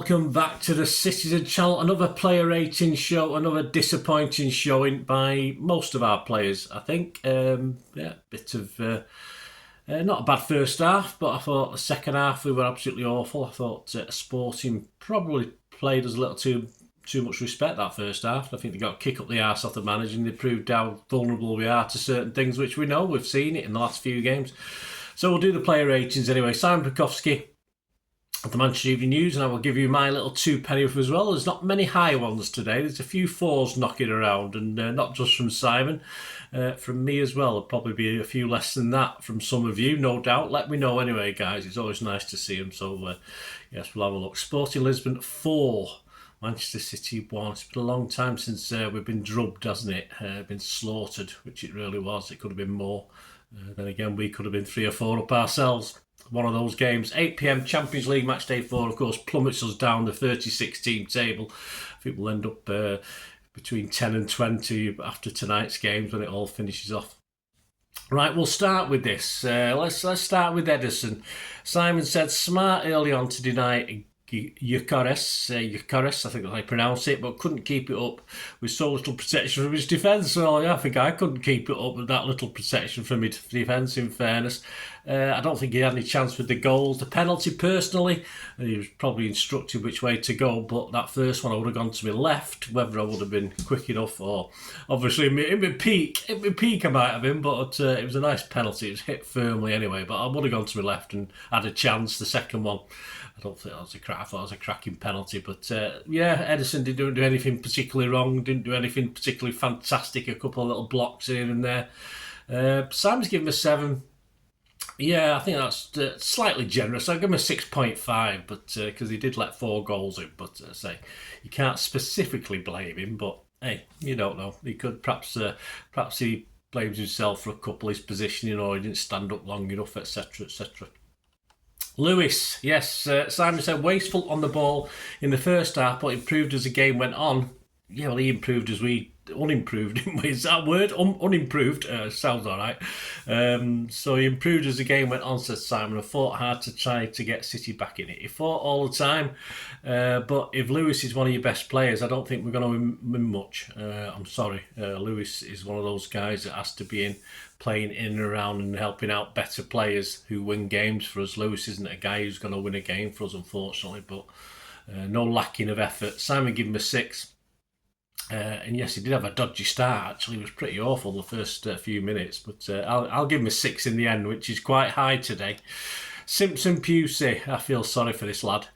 welcome back to the Citizen Channel. Another player rating show, another disappointing showing by most of our players, I think. Bit of not a bad first half, but I thought the second half we were absolutely awful. I thought Sporting probably played us a little too much respect that first half. I think they got a kick up the arse off the manager and they proved how vulnerable we are to certain things, which we know. We've seen it in the last few games. So we'll do the player ratings anyway. Simon Bajkowski of the Manchester Evening News, and I will give you my little two-penny as well. There's not many high ones today. There's a few fours knocking around, and not just from Simon, from me as well. There'll probably be a few less than that from some of you, no doubt. Let me know anyway, guys. It's always nice to see them. So, yes, we'll have a look. Sporting Lisbon 4, Manchester City 1. It's been a long time since we've been drubbed, hasn't it? Been slaughtered, which it really was. It could have been more. Then again, we could have been 3 or 4 up ourselves. One of those games. 8 p.m. Champions League match day 4, of course, plummets us down the 36-team table. I think we'll end up between 10 and 20 after tonight's games when it all finishes off. Right, we'll start with this. Let's start with Ederson. Simon said smart early on to deny Eucharis, I think that's how I pronounce it, but couldn't keep it up with so little protection from his defence. Well, yeah, I think I couldn't keep it up with that little protection from his defence, in fairness. I don't think he had any chance with the goals. The penalty, personally, he was probably instructed which way to go, but that first one I would have gone to my left, whether I would have been quick enough, or obviously in my peak I might have been, but it was a nice penalty. It was hit firmly anyway, but I would have gone to my left and had a chance. The second one, I don't think that was I thought it was a cracking penalty, but yeah, Ederson didn't do anything particularly wrong, didn't do anything particularly fantastic, a couple of little blocks here and there. Simon's given him a 7. Yeah, I think that's slightly generous. I'll give him a 6.5, but because he did let 4 goals in, but say you can't specifically blame him, but hey, you don't know. He could perhaps he blames himself for a couple of his positioning, or he didn't stand up long enough, etc., etc. Lewis, yes, Simon said wasteful on the ball in the first half, but improved as the game went on. Yeah, well, he improved as we unimproved. Is that a word? Unimproved? Sounds all right. So he improved as the game went on, says Simon. I fought hard to try to get City back in it. He fought all the time, but if Lewis is one of your best players, I don't think we're going to win much. I'm sorry. Lewis is one of those guys that has to be playing in and around and helping out better players who win games for us. Lewis isn't a guy who's going to win a game for us, unfortunately, but no lacking of effort. Simon gave him a 6. And yes, he did have a dodgy start. Actually, it was pretty awful the first few minutes, but I'll give him a 6 in the end, which is quite high today. Simpson Pusey, I feel sorry for this lad.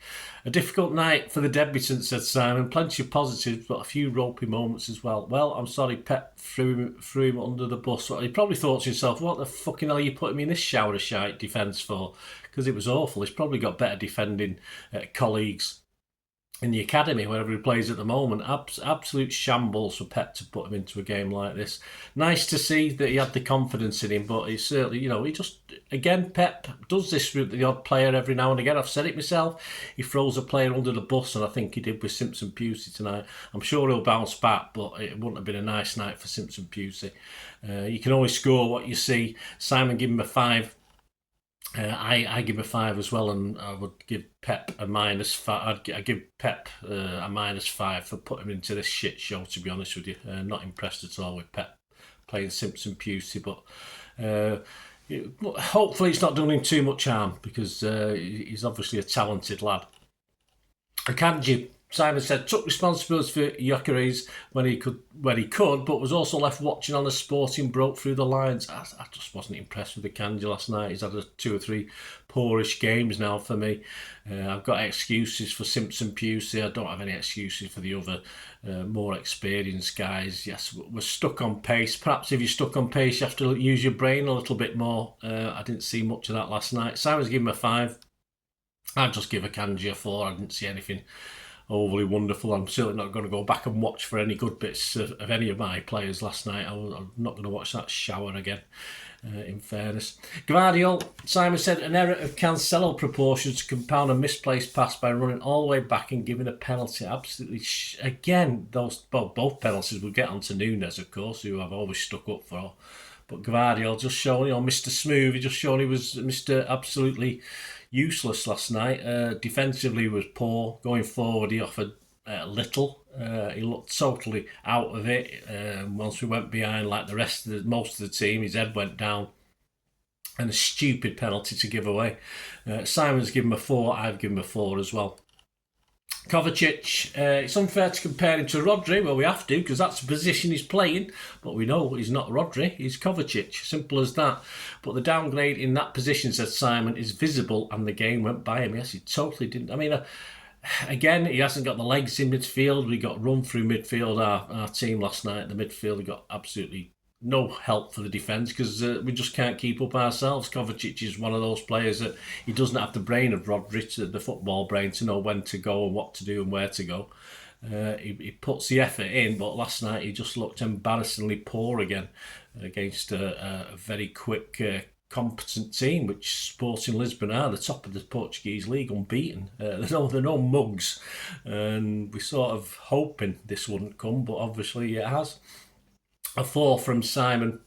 A difficult night for the debutant, said Simon. Plenty of positives, but a few ropey moments as well. Well, I'm sorry, Pep threw him under the bus. Well, he probably thought to himself, what the fucking hell are you putting me in this shower of shite defence for? Because it was awful. He's probably got better defending colleagues in the academy, wherever he plays at the moment. Absolute shambles for Pep to put him into a game like this. Nice to see that he had the confidence in him, but he certainly, he just, again, Pep does this with the odd player every now and again. I've said it myself. He throws a player under the bus, and I think he did with Simpson Pusey tonight. I'm sure he'll bounce back, but it wouldn't have been a nice night for Simpson Pusey. You can always score what you see. Simon gave him a 5. I give a 5 as well, and I would give Pep a -5. I'd give Pep a -5 for putting him into this shit show, to be honest with you. Not impressed at all with Pep playing Simpson Pusey, but hopefully it's not done him too much harm, because he's obviously a talented lad. Akanji, Simon said, took responsibility for Gyökeres when he could, but was also left watching on as Sporting broke through the lines. I just wasn't impressed with Akanji last night. He's had 2 or 3 poorish games now for me. I've got excuses for Simpson Pusey. I don't have any excuses for the other more experienced guys. Yes, we're stuck on pace. Perhaps if you're stuck on pace, you have to use your brain a little bit more. I didn't see much of that last night. Simon's given him a 5. I'd just give Akanji a 4. I didn't see anything overly wonderful. I'm certainly not going to go back and watch for any good bits of any of my players last night. I'm not going to watch that shower again, in fairness. Guardiola, Simon said, an error of Cancelo proportions to compound a misplaced pass by running all the way back and giving a penalty. Absolutely, again, both penalties will get onto Nunes, of course, who I've always stuck up for. But Guardiola just showing, Mr. Smooth, he just showing he was Mr. Absolutely, useless last night. Defensively was poor. Going forward, he offered little. He looked totally out of it. Once we went behind, like the rest of most of the team, his head went down. And a stupid penalty to give away. Simon's given him a 4. I've given him a 4 as well. Kovacic, it's unfair to compare him to Rodri. Well, we have to, because that's the position he's playing. But we know he's not Rodri, he's Kovacic. Simple as that. But the downgrade in that position, said Simon, is visible, and the game went by him. Yes, he totally didn't. I mean, again, he hasn't got the legs in midfield. We got run through midfield. Our team last night, the midfield, we got absolutely no help for the defence, because we just can't keep up ourselves. Kovacic is one of those players that he doesn't have the brain of Rodri, the football brain, to know when to go and what to do and where to go. He puts the effort in, but last night he just looked embarrassingly poor again against a very quick, competent team, which Sporting Lisbon are, the top of the Portuguese league, unbeaten. They're no mugs, and we're sort of hoping this wouldn't come, but obviously it has. A 4 from Simon,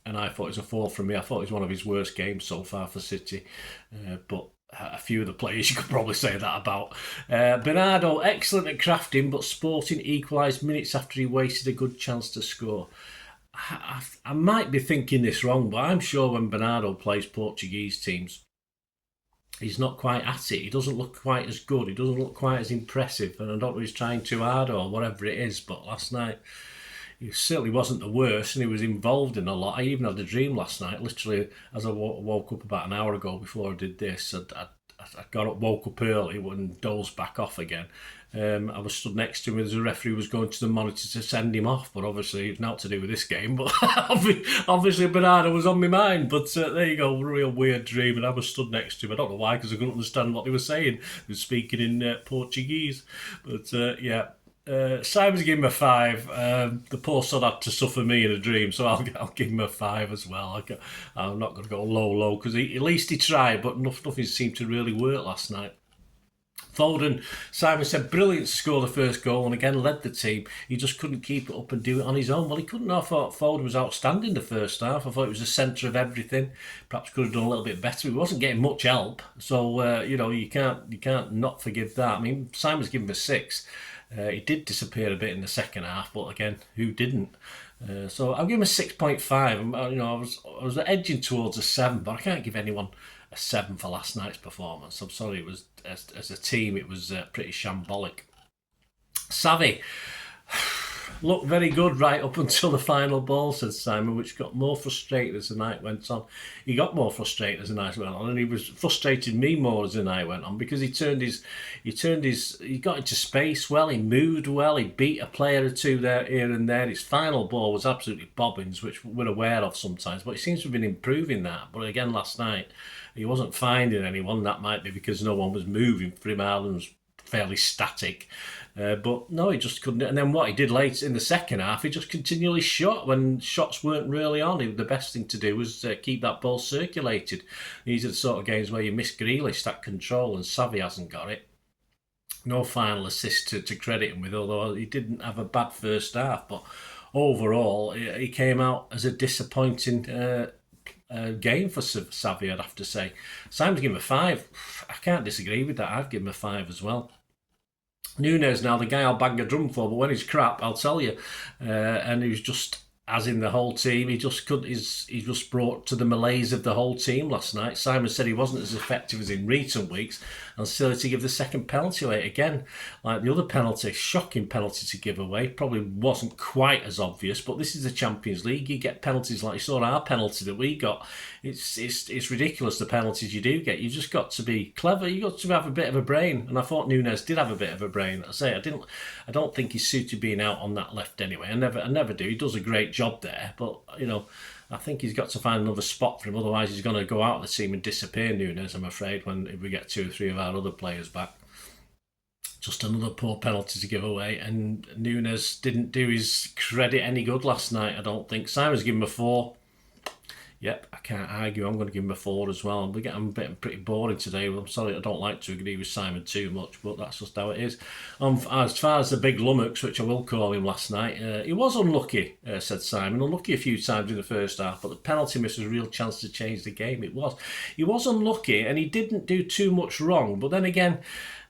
and I thought it was a 4 from me. I thought it was one of his worst games so far for City, but a few of the players you could probably say that about. Bernardo, excellent at crafting, but Sporting equalised minutes after he wasted a good chance to score. I might be thinking this wrong, but I'm sure when Bernardo plays Portuguese teams, he's not quite at it. He doesn't look quite as good. He doesn't look quite as impressive, and I don't know if he's trying too hard or whatever it is, but last night he certainly wasn't the worst, and he was involved in a lot. I even had a dream last night, literally, as I woke up about an hour ago before I did this. I got up, woke up early and dozed back off again. I was stood next to him as the referee was going to the monitor to send him off, but obviously it's not to do with this game. But obviously Bernardo was on my mind. But there you go, real weird dream, and I was stood next to him. I don't know why, because I couldn't understand what they were saying. They were speaking in Portuguese. But yeah. Simon's giving him a 5. The poor sod had to suffer me in a dream, so I'll give him a 5 as well. I'm not going to go low, because at least he tried, but nothing seemed to really work last night. Foden, Simon said, brilliant to score the first goal and again led the team. He just couldn't keep it up and do it on his own. Well, he couldn't. I thought Foden was outstanding the first half. I thought it was the centre of everything. Perhaps could have done a little bit better. He wasn't getting much help, so you can't not forgive that. I mean, Simon's given him a 6. He did disappear a bit in the second half, but again, who didn't? So I'll give him a 6.5. I was edging towards a 7, but I can't give anyone a 7 for last night's performance. I'm sorry, it was as a team, it was pretty shambolic. Savvy looked very good right up until the final ball, said Simon, which got more frustrated as the night went on. He got more frustrated as the night went on, and he was frustrating me more as the night went on, because he got into space well, he moved well, he beat a player or two there, here and there. His final ball was absolutely bobbins, which we're aware of sometimes, but he seems to have been improving that. But again, last night, he wasn't finding anyone. That might be because no one was moving for him. Ireland was fairly static. But no, he just couldn't. And then what he did late in the second half, he just continually shot when shots weren't really on. The best thing to do was keep that ball circulated. These are the sort of games where you miss Grealish, that control, and Savvy hasn't got it. No final assist to credit him with, although he didn't have a bad first half. But overall, he came out as a disappointing game for Savvy, I'd have to say. Simon's given him a 5. I can't disagree with that. I've given him a 5 as well. Nunes, now the guy I'll bang a drum for, but when he's crap, I'll tell you. And he was just, as in the whole team, he just brought to the malaise of the whole team last night. Simon said he wasn't as effective as in recent weeks, and still to give the second penalty away again, like the other penalty, shocking penalty to give away. Probably wasn't quite as obvious, but this is the Champions League. You get penalties like you saw our penalty that we got. It's ridiculous, the penalties you do get. You've just got to be clever. You've got to have a bit of a brain, and I thought Nunes did have a bit of a brain. I don't think he's suited being out on that left anyway. I never do. He does a great job there, but I think he's got to find another spot for him, otherwise he's going to go out of the team and disappear, Nunes, I'm afraid, if we get 2 or 3 of our other players back. Just another poor penalty to give away, and Nunes didn't do his credit any good last night, I don't think. Simon's given him a 4. Yep, I can't argue. I'm going to give him a 4 as well. I'm getting pretty boring today. I'm sorry, I don't like to agree with Simon too much, but that's just how it is. As far as the big lummox, which I will call him last night, he was unlucky, said Simon. Unlucky a few times in the first half, but the penalty miss was a real chance to change the game. It was. He was unlucky, and he didn't do too much wrong. But then again,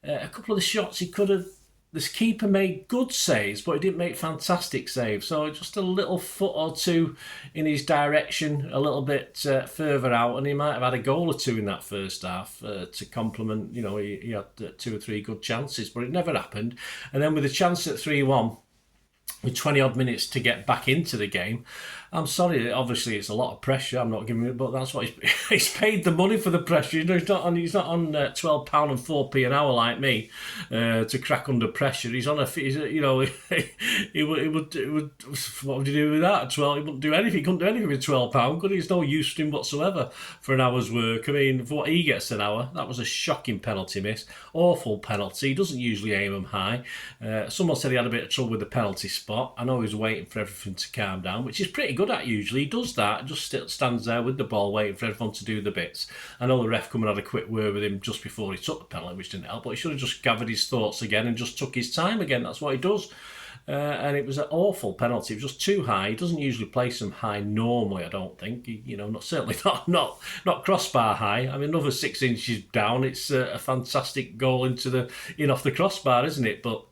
a couple of the shots he could have. This keeper made good saves, but he didn't make fantastic saves. So just a little foot or two in his direction, a little bit further out, and he might have had a goal or two in that first half to complement. You know, he had 2 or 3 good chances, but it never happened. And then with a chance at 3-1, with 20 odd minutes to get back into the game, I'm sorry, obviously it's a lot of pressure, I'm not giving it, but that's what he's paid the money for the pressure. You know, he's not on £12 and 4p an hour like me to crack under pressure. He's on you know, he would what would he do with that? He wouldn't do anything. He couldn't do anything with £12, could he? It's no use to him whatsoever for an hour's work. I mean, for what he gets an hour, that was a shocking penalty miss. Awful penalty. He doesn't usually aim them high. Someone said he had a bit of trouble with the penalty spot. I know he was waiting for everything to calm down, which is pretty good at usually. He does that, just stands there with the ball waiting for everyone to do the bits. I know the ref come and had a quick word with him just before he took the penalty, which didn't help, but he should have just gathered his thoughts again and just took his time again. That's what he does. And it was an awful penalty. It was just too high. He doesn't usually place them high normally, I don't think. Certainly not crossbar high. I mean, another 6 inches down, it's a fantastic goal in off the crossbar, isn't it? But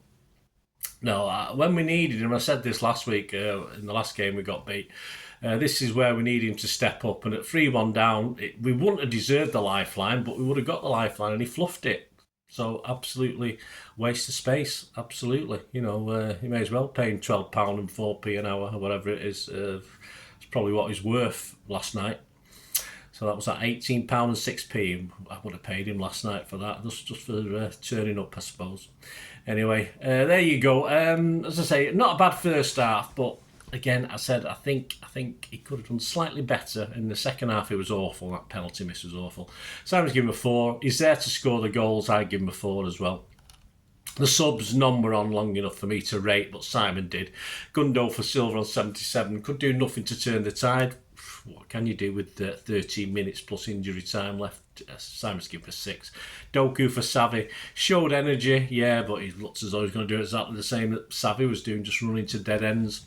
no, when we needed him, I said this last week, in the last game we got beat, this is where we need him to step up. And at 3-1 down, we wouldn't have deserved the lifeline, but we would have got the lifeline, and he fluffed it. So absolutely waste of space, absolutely. You may as well pay him £12 and 4p an hour, or whatever it is. It's probably what he's worth last night. So that was at £18 and 6p. I would have paid him last night for that, just for turning up, I suppose. Anyway, there you go. As I say, not a bad first half, but again, I think he could have done slightly better. In the second half, it was awful. That penalty miss was awful. Simon's given him a 4. He's there to score the goals. I give him a 4 as well. The subs, none were on long enough for me to rate, but Simon did. Gundo for silver on 77. Could do nothing to turn the tide. What can you do with 13 minutes plus injury time left? Simon's given a 6. Doku for Savvy. Showed energy, yeah, but he looks as though he's going to do exactly the same that Savvy was doing, just running to dead ends.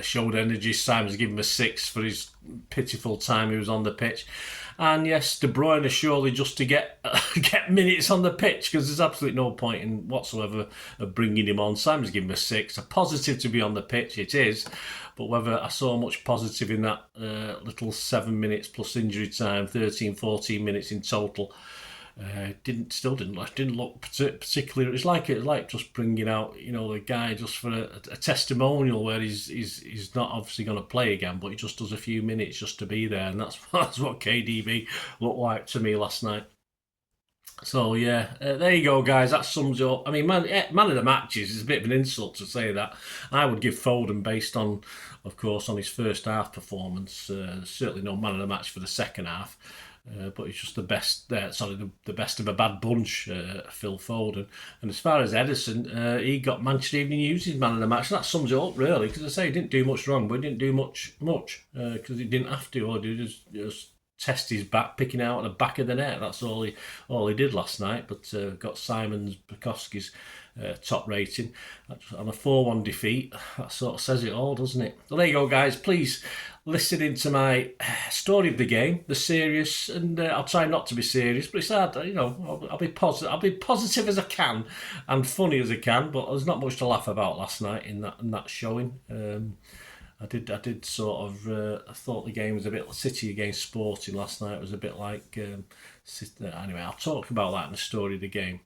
Showed energy. Simon's given him a 6 for his pitiful time he was on the pitch. And yes, De Bruyne surely just to get minutes on the pitch, because there's absolutely no point in whatsoever of bringing him on. Simon's given him a 6. A positive to be on the pitch, it is. But whether I saw much positive in that little 7 minutes plus injury time, 13, 14 minutes in total, didn't look particularly. It's like just bringing out the guy just for a testimonial where he's not obviously going to play again, but he just does a few minutes just to be there, and that's what KDB looked like to me last night. So yeah, there you go, guys. That sums it up. I mean, man of the matches is a bit of an insult to say that. I would give Foden based on, of course, on his first half performance. Certainly no man of the match for the second half. But he's just the best. The best of a bad bunch, Phil Foden. And as far as Ederson, he got Manchester Evening News his man of the match. And that sums it up really, because I say he didn't do much wrong, but he didn't do much because he didn't have to. Or he just test his back, picking out at the back of the net. That's all he did last night. But got Simon's Bajkowski's top rating on a 4-1 defeat. That sort of says it all, doesn't it? Well, there you go, guys. Please listen into my story of the game, the serious, and I'll try not to be serious, but it's hard. I'll be positive. I'll be positive as I can and funny as I can. But there's not much to laugh about last night in that showing. I did sort of. I thought the game was a bit City against Sporting last night. It was a bit like. Anyway, I'll talk about that in the story of the game.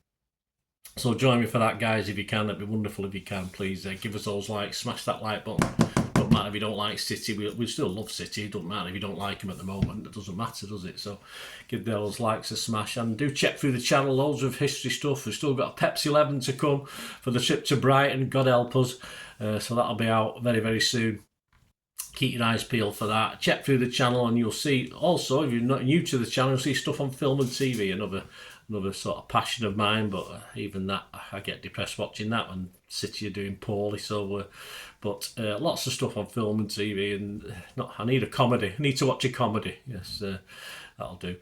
So join me for that, guys, if you can. That'd be wonderful if you can. Please give us those likes. Smash that like button. Don't matter if you don't like City. We still love City. It doesn't matter if you don't like them at the moment. It doesn't matter, does it? So give those likes a smash. And do check through the channel. Loads of history stuff. We've still got a Pepsi 11 to come for the trip to Brighton. God help us. So that'll be out very, very soon. Keep your eyes peeled for that. Check through the channel and you'll see, also, if you're not new to the channel, you'll see stuff on Film and TV, another another sort of passion of mine. But even that, I get depressed watching that when City are doing poorly. So, but lots of stuff on film and TV, and not. I need a comedy. I need to watch a comedy. Yes, that'll do.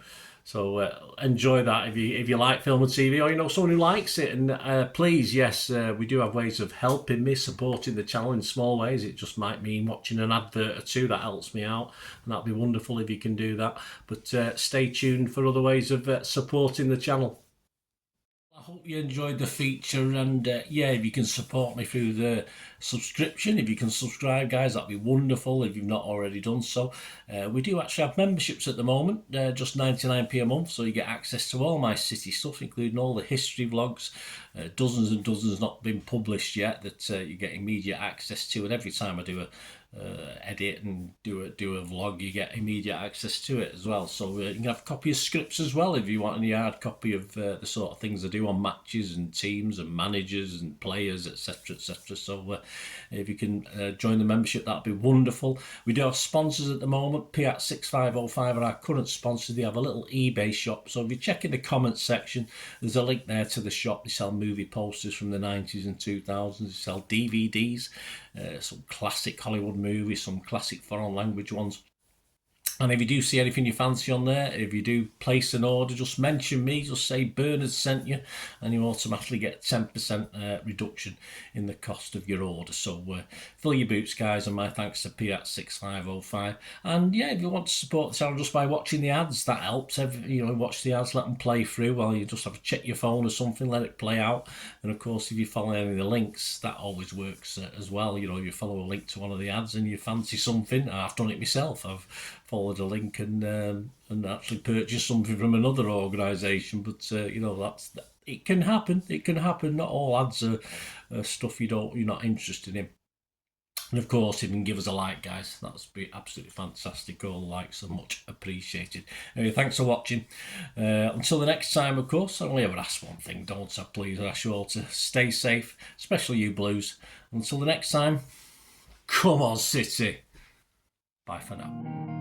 So enjoy that if you like film and TV, or you know someone who likes it. And please, yes, we do have ways of helping me, supporting the channel in small ways. It just might mean watching an advert or two. That helps me out, and that'd be wonderful if you can do that. But stay tuned for other ways of supporting the channel. I hope you enjoyed the feature, and yeah, if you can support me through the subscription, if you can subscribe, guys, that'd be wonderful if you've not already done so. We do actually have memberships at the moment, just 99p a month, so you get access to all my City stuff, including all the history vlogs, dozens and dozens not been published yet that you get immediate access to, and every time I do a edit and do a vlog, you get immediate access to it as well. So you can have a copy of scripts as well if you want any hard copy of the sort of things I do on matches and teams and managers and players, etc, etc. So if you can join the membership, that'd be wonderful. We do have sponsors at the moment. Piat6505 are our current sponsor. They have a little eBay shop, so if you check in the comments section, there's a link there to the shop. They sell movie posters from the 90s and 2000s. They sell DVDs, some classic Hollywood movies, some classic foreign language ones. And if you do see anything you fancy on there, if you do place an order, just mention me, just say Bernard sent you, and you automatically get 10% reduction in the cost of your order. So fill your boots, guys, and my thanks to Piat6505. And yeah, if you want to support the channel just by watching the ads, that helps. Watch the ads, let them play through while you just have to check your phone or something, let it play out. And of course, if you follow any of the links, that always works as well. If you follow a link to one of the ads and you fancy something, I've done it myself. I've followed a link and actually purchased something from another organisation. But it can happen. It can happen. Not all ads are stuff you're not interested in. And of course, if you can give us a like, guys, that's be absolutely fantastic. All the likes are much appreciated. Anyway, thanks for watching. Until the next time, of course, I only ever ask one thing, don't I? Please, I ask you all to stay safe, especially you Blues. Until the next time, come on, City. Bye for now.